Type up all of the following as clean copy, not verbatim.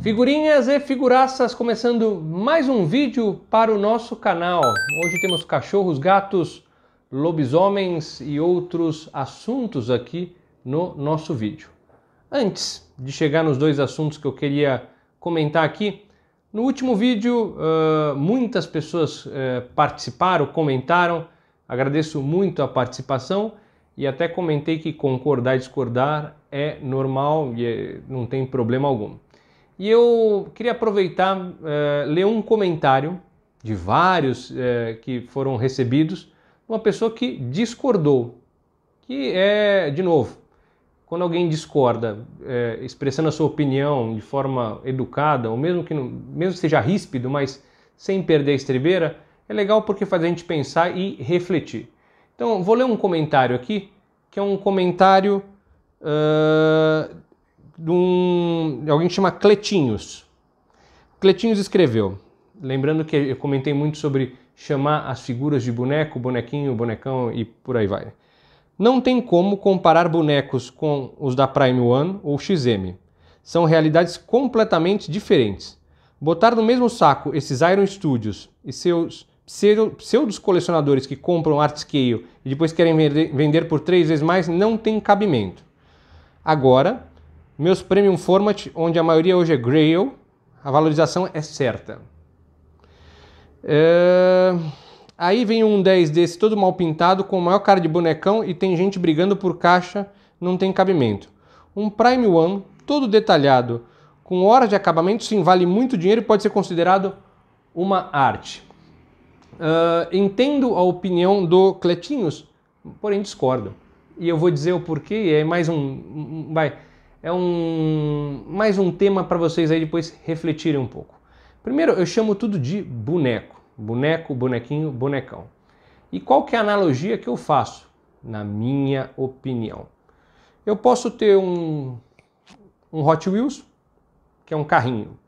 Figurinhas e figuraças, começando mais um vídeo para o nosso canal. Hoje temos cachorros, gatos, lobisomens e outros assuntos aqui no nosso vídeo. Antes de chegar nos dois assuntos que eu queria comentar aqui, no último vídeo muitas pessoas participaram, comentaram, agradeço muito a participação e até comentei que concordar e discordar é normal e não tem problema algum. E eu queria aproveitar, ler um comentário de vários que foram recebidos, uma pessoa que discordou, que é, de novo, quando alguém discorda, expressando a sua opinião de forma educada, ou mesmo que seja ríspido, mas sem perder a estribeira, é legal porque faz a gente pensar e refletir. Então, vou ler um comentário aqui, que é um comentário de alguém que chama Cletinhos. Cletinhos escreveu, lembrando que eu comentei muito sobre chamar as figuras de boneco, bonequinho, bonecão e por aí vai. Não tem como comparar bonecos com os da Prime One ou XM. São realidades completamente diferentes. Botar no mesmo saco esses Iron Studios e seus pseudos colecionadores que compram art scale e depois querem vender por 3 vezes mais não tem cabimento. Agora, meus Premium Format, onde a maioria hoje é Grail, a valorização é certa. Aí vem um 10 desse todo mal pintado, com a maior cara de bonecão e tem gente brigando por caixa, não tem cabimento. Um Prime One, todo detalhado, com horas de acabamento, sim, vale muito dinheiro e pode ser considerado uma arte. Entendo a opinião do Cletinhos, porém discordo. E eu vou dizer o porquê, é mais mais um tema para vocês aí depois refletirem um pouco. Primeiro, eu chamo tudo de boneco. Boneco, bonequinho, bonecão. E qual que é a analogia que eu faço? Na minha opinião. Eu posso ter um Hot Wheels, que é um carrinho.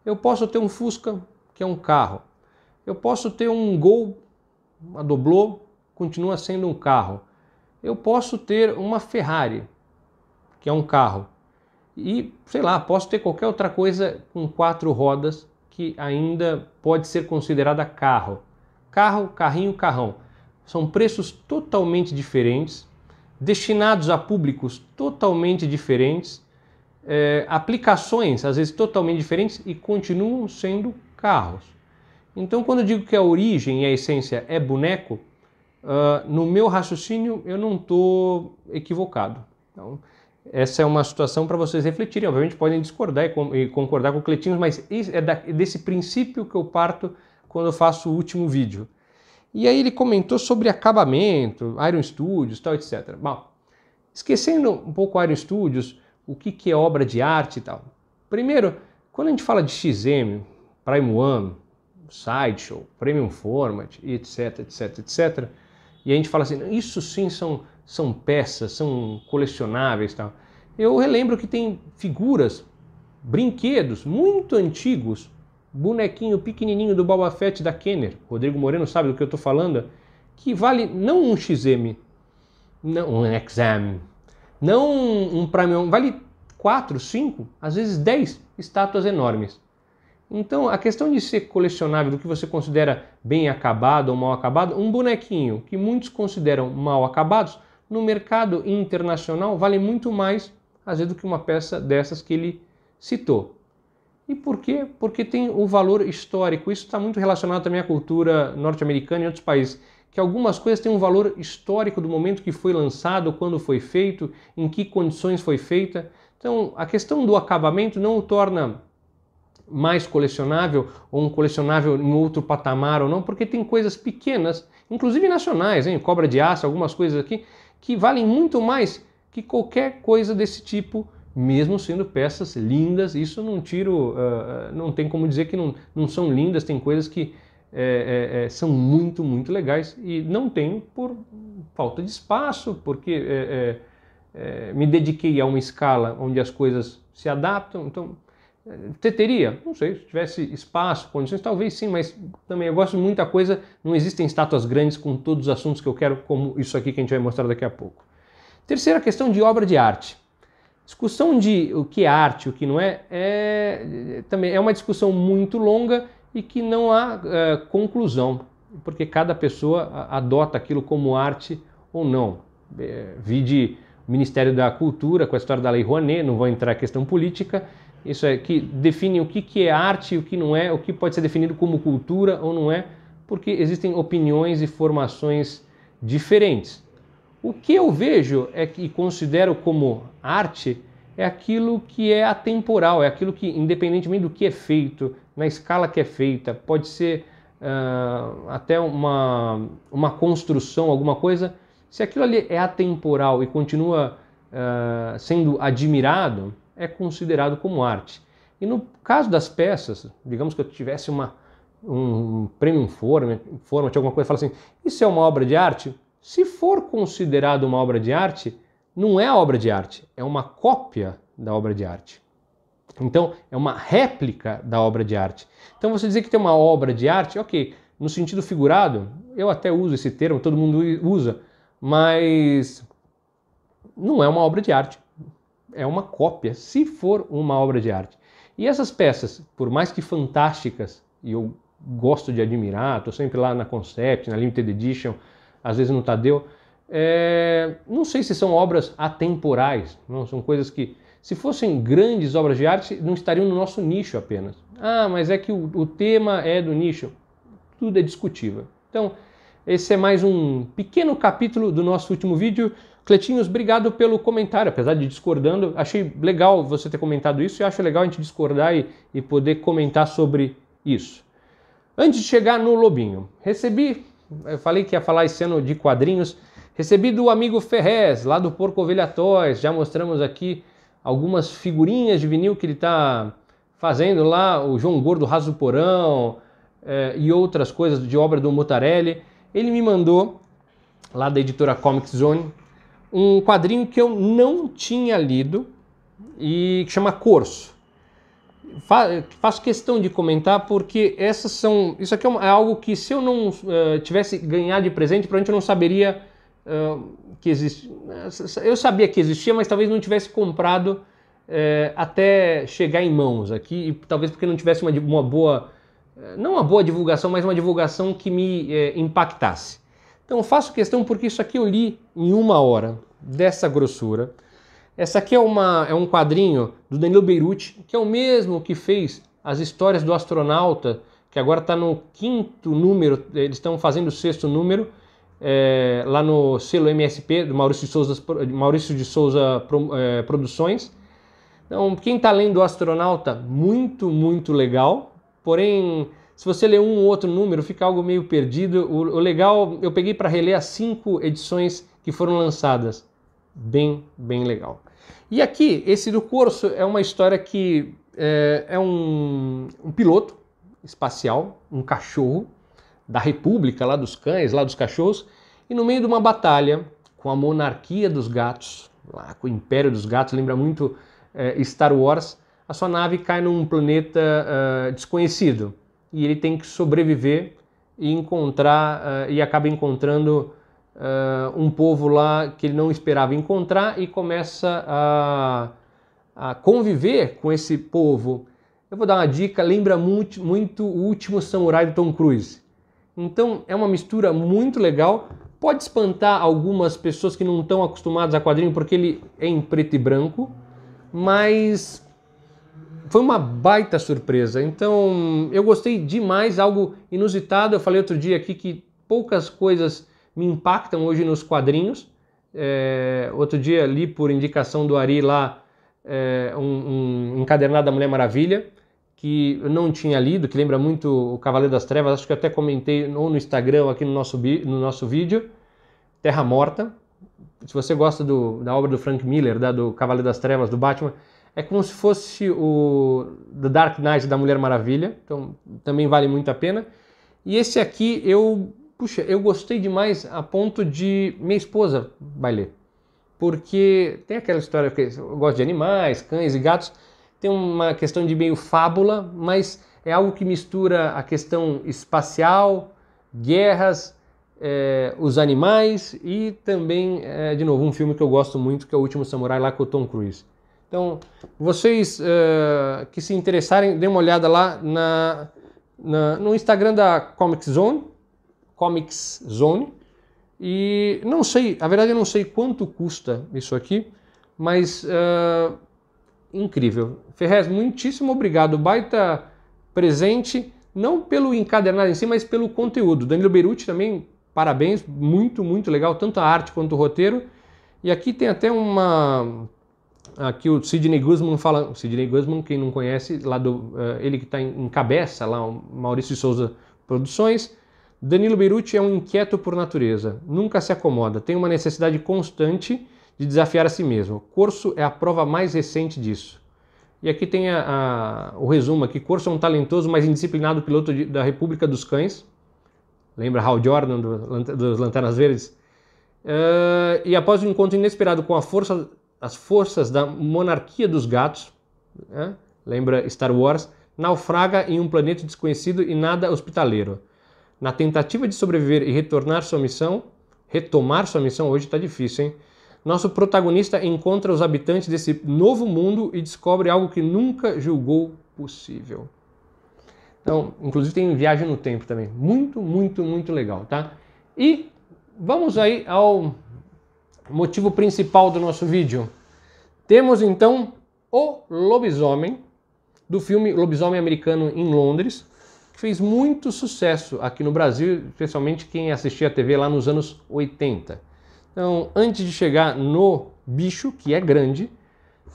Eu posso ter um Fusca, que é um carro. Eu posso ter um Gol, uma Doblô, continua sendo um carro. Eu posso ter uma Ferrari, que é um carro. E, sei lá, posso ter qualquer outra coisa com 4 rodas que ainda pode ser considerada carro. Carro, carrinho, carrão. São preços totalmente diferentes, destinados a públicos totalmente diferentes, aplicações às vezes totalmente diferentes e continuam sendo carros. Então, quando eu digo que a origem e a essência é boneco, no meu raciocínio eu não estou equivocado. Então, essa é uma situação para vocês refletirem. Obviamente podem discordar e concordar com o Cletinhos, mas é desse princípio que eu parto quando eu faço o último vídeo. E aí ele comentou sobre acabamento, Iron Studios, tal, etc. Bom, esquecendo um pouco o Iron Studios, o que é obra de arte e tal. Primeiro, quando a gente fala de XM, Prime One, Sideshow, Premium Format, etc, etc, etc, e a gente fala assim, isso sim são peças, são colecionáveis e tal. Eu relembro que tem figuras, brinquedos muito antigos, bonequinho pequenininho do Boba Fett da Kenner, Rodrigo Moreno sabe do que eu estou falando, que vale não um XM, não um XM, não um Prime One, vale 4, 5, às vezes 10 estátuas enormes. Então, a questão de ser colecionável, do que você considera bem acabado ou mal acabado, um bonequinho que muitos consideram mal acabados, no mercado internacional vale muito mais, às vezes, do que uma peça dessas que ele citou. E por quê? Porque tem o valor histórico. Isso está muito relacionado também à cultura norte-americana e outros países, que algumas coisas têm um valor histórico do momento que foi lançado, quando foi feito, em que condições foi feita. Então, a questão do acabamento não o torna mais colecionável ou um colecionável em outro patamar ou não, porque tem coisas pequenas, inclusive nacionais, hein? Cobra de aço, algumas coisas aqui, que valem muito mais que qualquer coisa desse tipo, mesmo sendo peças lindas. Isso não tiro, não tem como dizer que não são lindas, tem coisas que são muito, muito legais e não tenho por falta de espaço, porque me dediquei a uma escala onde as coisas se adaptam, então teria? Não sei, se tivesse espaço, condições, talvez sim, mas também eu gosto de muita coisa, não existem estátuas grandes com todos os assuntos que eu quero, como isso aqui que a gente vai mostrar daqui a pouco. Terceira questão de obra de arte. Discussão de o que é arte, o que não é, também é uma discussão muito longa e que não há conclusão, porque cada pessoa adota aquilo como arte ou não. Vide o Ministério da Cultura com a história da Lei Rouanet, não vou entrar em questão política, isso é que define o que é arte e o que não é, o que pode ser definido como cultura ou não é, porque existem opiniões e formações diferentes. O que eu vejo e considero como arte é aquilo que é atemporal, é aquilo que, independentemente do que é feito, na escala que é feita, pode ser até uma construção, alguma coisa, se aquilo ali é atemporal e continua sendo admirado, é considerado como arte. E no caso das peças, digamos que eu tivesse um prêmio Format, alguma coisa, fala assim, isso é uma obra de arte? Se for considerado uma obra de arte, não é obra de arte, é uma cópia da obra de arte. Então, é uma réplica da obra de arte. Então, você dizer que tem uma obra de arte, ok, no sentido figurado, eu até uso esse termo, todo mundo usa, mas não é uma obra de arte, é uma cópia, se for uma obra de arte. E essas peças, por mais que fantásticas, e eu gosto de admirar, estou sempre lá na Concept, na Limited Edition, às vezes no Tadeu, não sei se são obras atemporais, não, são coisas que, se fossem grandes obras de arte, não estariam no nosso nicho apenas. Ah, mas é que o tema é do nicho. Tudo é discutível. Então, esse é mais um pequeno capítulo do nosso último vídeo. Cletinhos, obrigado pelo comentário, apesar de discordando. Achei legal você ter comentado isso e acho legal a gente discordar e poder comentar sobre isso. Antes de chegar no Lobinho, eu falei que ia falar esse ano de quadrinhos, recebi do amigo Ferrez, lá do Porco Ovelha Toys, já mostramos aqui algumas figurinhas de vinil que ele está fazendo lá, o João Gordo Raso do Porão e outras coisas de obra do Mutarelli. Ele me mandou, lá da editora Comic Zone, um quadrinho que eu não tinha lido e que chama Corso. Faço questão de comentar porque isso aqui é algo que se eu não tivesse ganhado de presente, provavelmente eu não saberia que existia. Eu sabia que existia, mas talvez não tivesse comprado até chegar em mãos aqui, e talvez porque não tivesse uma boa, não uma boa divulgação, mas uma divulgação que me impactasse. Então eu faço questão porque isso aqui eu li em 1 hora, dessa grossura. Essa aqui é um quadrinho do Danilo Beirute, que é o mesmo que fez as histórias do astronauta, que agora está no 5º número, eles estão fazendo o 6º número, lá no selo MSP, do Maurício de Souza Produções. Então, quem está lendo o astronauta, muito, muito legal, porém, se você ler um ou outro número, fica algo meio perdido. O legal, eu peguei para reler as 5 edições que foram lançadas. Bem, bem legal. E aqui, esse do Corso é uma história que é um piloto espacial, um cachorro da República, lá dos cães, lá dos cachorros, e no meio de uma batalha com a monarquia dos gatos, lá com o Império dos Gatos, lembra muito Star Wars, a sua nave cai num planeta desconhecido e ele tem que sobreviver e e acaba encontrando um povo lá que ele não esperava encontrar e começa a conviver com esse povo. Eu vou dar uma dica, lembra muito, muito O Último Samurai do Tom Cruise. Então é uma mistura muito legal, pode espantar algumas pessoas que não estão acostumadas a quadrinho porque ele é em preto e branco, mas foi uma baita surpresa. Então eu gostei demais, algo inusitado. Eu falei outro dia aqui que poucas coisas me impactam hoje nos quadrinhos. Outro dia li por indicação do Ari lá um encadernado da Mulher Maravilha, que eu não tinha lido, que lembra muito o Cavaleiro das Trevas, acho que eu até comentei ou no Instagram ou aqui no nosso vídeo, Terra Morta. Se você gosta da obra do Frank Miller, do Cavaleiro das Trevas, do Batman, é como se fosse o The Dark Knight da Mulher Maravilha, então também vale muito a pena. E esse aqui eu gostei demais a ponto de minha esposa vai ler. Porque tem aquela história que eu gosto de animais, cães e gatos, tem uma questão de meio fábula, mas é algo que mistura a questão espacial, guerras, os animais e também, de novo, um filme que eu gosto muito, que é O Último Samurai lá com o Tom Cruise. Então, vocês que se interessarem, dêem uma olhada lá no Instagram da Comics Zone. E não sei, a verdade eu não sei quanto custa isso aqui, mas incrível. Ferrez, muitíssimo obrigado, baita presente, não pelo encadernado em si, mas pelo conteúdo. Danilo Beruti também, parabéns, muito, muito legal, tanto a arte quanto o roteiro. E aqui tem até aqui o Sidney Guzman fala, o Sidney Guzman, quem não conhece, lá ele que está em cabeça, lá o Maurício de Souza Produções. Danilo Beruti é um inquieto por natureza, nunca se acomoda, tem uma necessidade constante de desafiar a si mesmo. Corso é a prova mais recente disso. E aqui tem o resumo aqui. Corso é um talentoso, mas indisciplinado piloto da República dos Cães. Lembra Hal Jordan dos Lanternas Verdes? E após um encontro inesperado com as forças da monarquia dos gatos, lembra Star Wars, naufraga em um planeta desconhecido e nada hospitaleiro. Na tentativa de sobreviver e retomar sua missão, hoje está difícil, hein? Nosso protagonista encontra os habitantes desse novo mundo e descobre algo que nunca julgou possível. Então, inclusive tem viagem no tempo também. Muito, muito, muito legal, tá? E vamos aí ao motivo principal do nosso vídeo. Temos então o lobisomem, do filme Lobisomem Americano em Londres, que fez muito sucesso aqui no Brasil, especialmente quem assistia a TV lá nos anos 80. Então, antes de chegar no bicho, que é grande,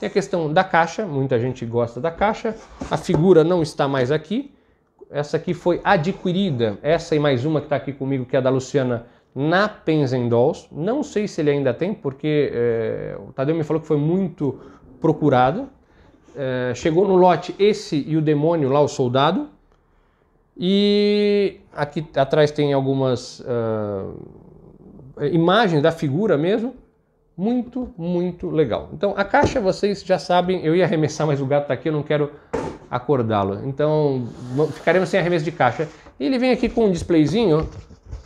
tem a questão da caixa, muita gente gosta da caixa, a figura não está mais aqui, essa aqui foi adquirida, essa e mais uma que está aqui comigo, que é a da Luciana, na Pens & Dolls, não sei se ele ainda tem, porque o Tadeu me falou que foi muito procurado, chegou no lote esse e o demônio lá, o soldado, e aqui atrás tem algumas imagens da figura mesmo, muito, muito legal. Então a caixa vocês já sabem, eu ia arremessar, mas o gato está aqui, eu não quero acordá-lo. Então ficaremos sem arremesso de caixa. E ele vem aqui com um displayzinho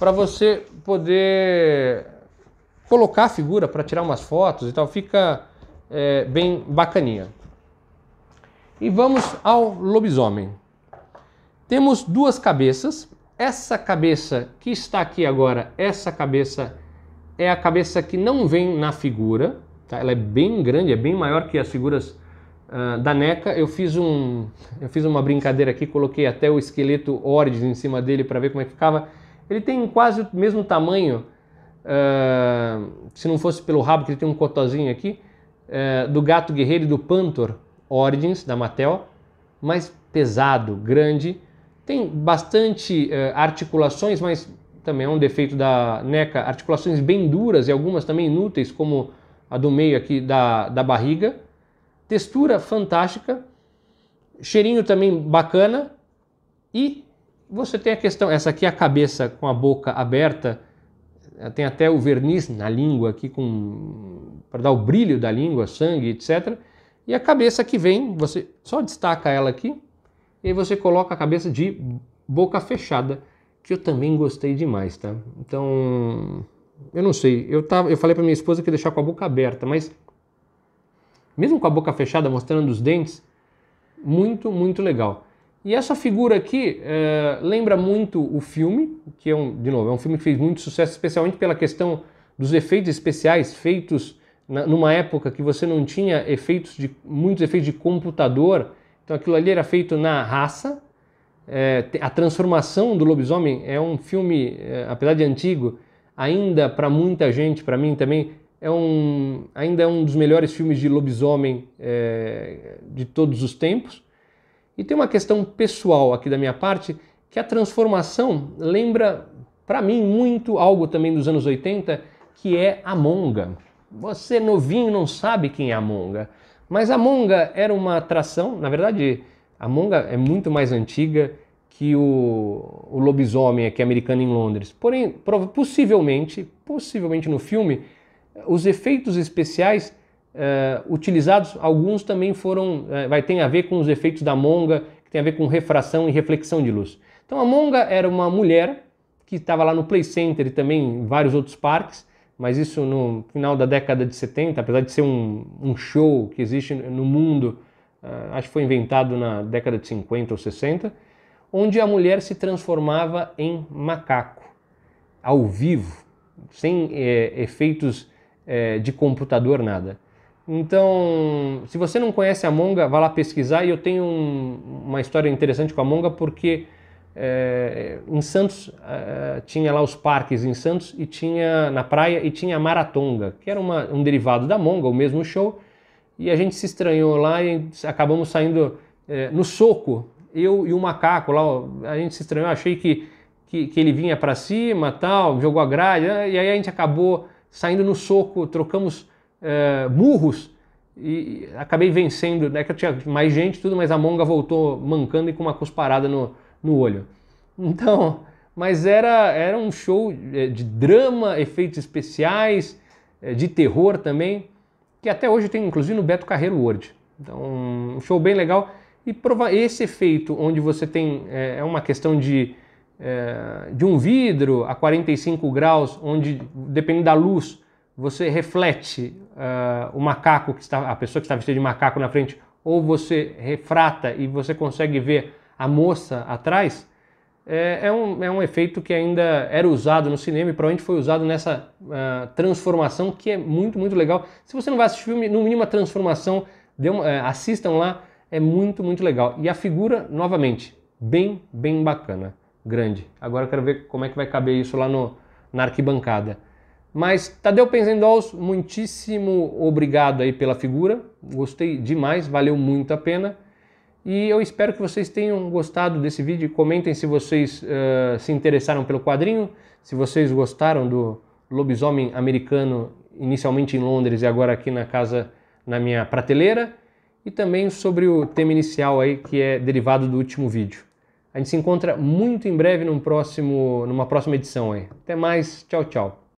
para você poder colocar a figura para tirar umas fotos e tal, fica bem bacaninha. E vamos ao lobisomem. Temos duas cabeças. Essa cabeça que está aqui agora, essa cabeça é a cabeça que não vem na figura, tá? Ela é bem grande, é bem maior que as figuras da NECA. Eu fiz uma brincadeira aqui, coloquei até o esqueleto Origins em cima dele para ver como é que ficava. Ele tem quase o mesmo tamanho, se não fosse pelo rabo, que ele tem um cotozinho aqui, do Gato Guerreiro e do Panther Origins, da Mattel, mais pesado, grande. Tem bastante articulações, mas também é um defeito da NECA, articulações bem duras e algumas também inúteis, como a do meio aqui da barriga. Textura fantástica, cheirinho também bacana. E você tem a questão, essa aqui é a cabeça com a boca aberta, tem até o verniz na língua aqui para dar o brilho da língua, sangue, etc. E a cabeça que vem, você só destaca ela aqui, e aí você coloca a cabeça de boca fechada, que eu também gostei demais, tá? Então, eu não sei, eu falei para minha esposa que ia deixar com a boca aberta, mas mesmo com a boca fechada, mostrando os dentes, muito, muito legal. E essa figura aqui lembra muito o filme, que de novo, é um filme que fez muito sucesso, especialmente pela questão dos efeitos especiais feitos numa época que você não tinha muitos efeitos de computador. Então aquilo ali era feito na raça. A transformação do lobisomem é um filme, apesar de antigo, ainda para muita gente, para mim também, ainda é um dos melhores filmes de lobisomem de todos os tempos. E tem uma questão pessoal aqui da minha parte, que a transformação lembra, para mim, muito algo também dos anos 80, que é a Monga. Você novinho não sabe quem é a Monga, mas a Monga era uma atração, na verdade, a Monga é muito mais antiga que o lobisomem aqui americano em Londres. Porém, possivelmente no filme, os efeitos especiais utilizados, alguns também tem a ver com os efeitos da Monga, que tem a ver com refração e reflexão de luz. Então a Monga era uma mulher que estava lá no Play Center e também em vários outros parques, mas isso no final da década de 70, apesar de ser um show que existe no mundo, acho que foi inventado na década de 50 ou 60, onde a mulher se transformava em macaco, ao vivo, sem efeitos de computador, nada. Então, se você não conhece a Monga, vá lá pesquisar, e eu tenho uma história interessante com a Monga, porque em Santos tinha lá os parques em Santos, e tinha na praia, e tinha a Maratonga, que era um derivado da Monga, o mesmo show, e a gente se estranhou lá e acabamos saindo no soco, eu e o macaco lá, a gente se estranhou, achei que ele vinha para cima, tal, jogou a grade, e aí a gente acabou saindo no soco, trocamos murros, e acabei vencendo, né, que eu tinha mais gente tudo, mas a Monga voltou mancando e com uma cusparada no olho. Então, mas era um show de drama, efeitos especiais, de terror também, que até hoje tem inclusive no Beto Carreiro World. Então, um show bem legal. E esse efeito onde você tem uma questão de um vidro a 45 graus, onde dependendo da luz você reflete o macaco a pessoa que está vestida de macaco na frente, ou você refrata e você consegue ver a moça atrás, é um efeito que ainda era usado no cinema e provavelmente foi usado nessa transformação, que é muito, muito legal. Se você não vai assistir filme, no mínimo a transformação, assistam lá, é muito, muito legal. E a figura, novamente, bem, bem bacana, grande. Agora eu quero ver como é que vai caber isso lá na arquibancada. Mas Tadeu Penzendols, muitíssimo obrigado aí pela figura, gostei demais, valeu muito a pena. E eu espero que vocês tenham gostado desse vídeo. Comentem se vocês se interessaram pelo quadrinho, se vocês gostaram do lobisomem americano, inicialmente em Londres e agora aqui na minha prateleira, e também sobre o tema inicial aí, que é derivado do último vídeo. A gente se encontra muito em breve numa próxima edição aí. Até mais, tchau, tchau.